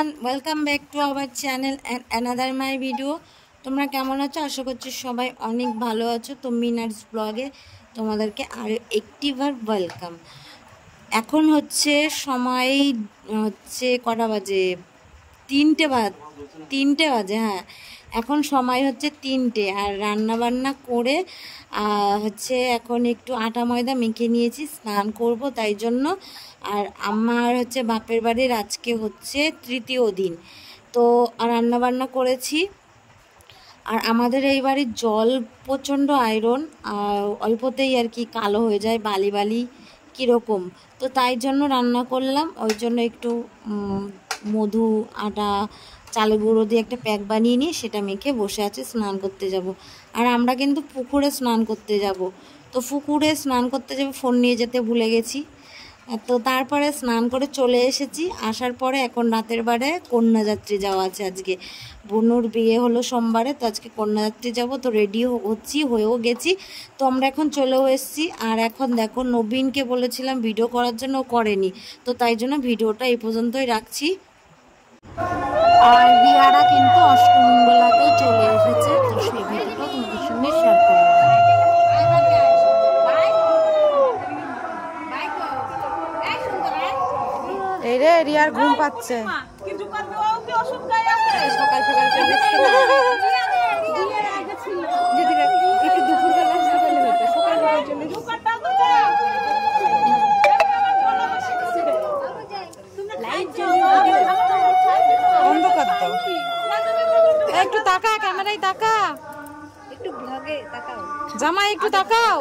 Everyone, welcome back to our channel and another my video. তোমরা কেমন আছো? আশা করছি সবাই অনেক ভালো আছো। তো মিনার্স ব্লগে তোমাদেরকে আরও একটিবার ওয়েলকাম। এখন হচ্ছে সময় হচ্ছে কটা বাজে? তিনটে বাজে। হ্যাঁ, এখন সময় হচ্ছে 3টে। আর রান্না বান্না করে হচ্ছে এখন একটু আটা ময়দা মেখে নিয়েছি, স্নান করব তাই জন্য। আর আমার হচ্ছে বাপের বাড়ির আজকে হচ্ছে তৃতীয় দিন, তো রান্না বান্না করেছি। আর আমাদের এই বাড়ির জল প্রচণ্ড আয়রন, আর অল্পতেই আর কি কালো হয়ে যায়, বালি বালি কীরকম। তো তাই জন্য রান্না করলাম। ওই জন্য একটু মধু, আটা, চালের গুঁড়ো দিয়ে একটা প্যাক বানিয়ে নিয়ে সেটা মেখে বসে আছে, স্নান করতে যাব। আর আমরা কিন্তু পুকুরে স্নান করতে যাব। তো পুকুরে স্নান করতে যাবো, ফোন নিয়ে যেতে ভুলে গেছি। তো তারপরে স্নান করে চলে এসেছি। আসার পরে এখন রাতের বারে কন্যাযাত্রী যাওয়া আছে। আজকে বোনুর বিয়ে হলো সোমবারে, তো আজকে কন্যাযাত্রী যাব। তো রেডি হচ্ছি, হয়েও গেছি। তো আমরা এখন চলেও এসেছি। আর এখন দেখো, নবীনকে বলেছিলাম ভিডিও করার জন্য, ও করেনি। তো তাই জন্য ভিডিওটা এই পর্যন্তই রাখছি। আর রিয়ারা কিন্তু অষ্টমঙ্গলাতেও চলে এসেছে, তো সেই ভিডিওটা তোমাদের সঙ্গে শেয়ার করবো। এই রে, রিয়ার ঘুম পাচ্ছে। সকাল সকাল একটু দুপুরবেলা আসতে পারলে হতো, সকাল সকাল চলে অন্ধকার তো। একটু তাকা, ক্যামেরায় তাকা, একটু ব্লগে তাকাও, জামাই একটু তাকাও।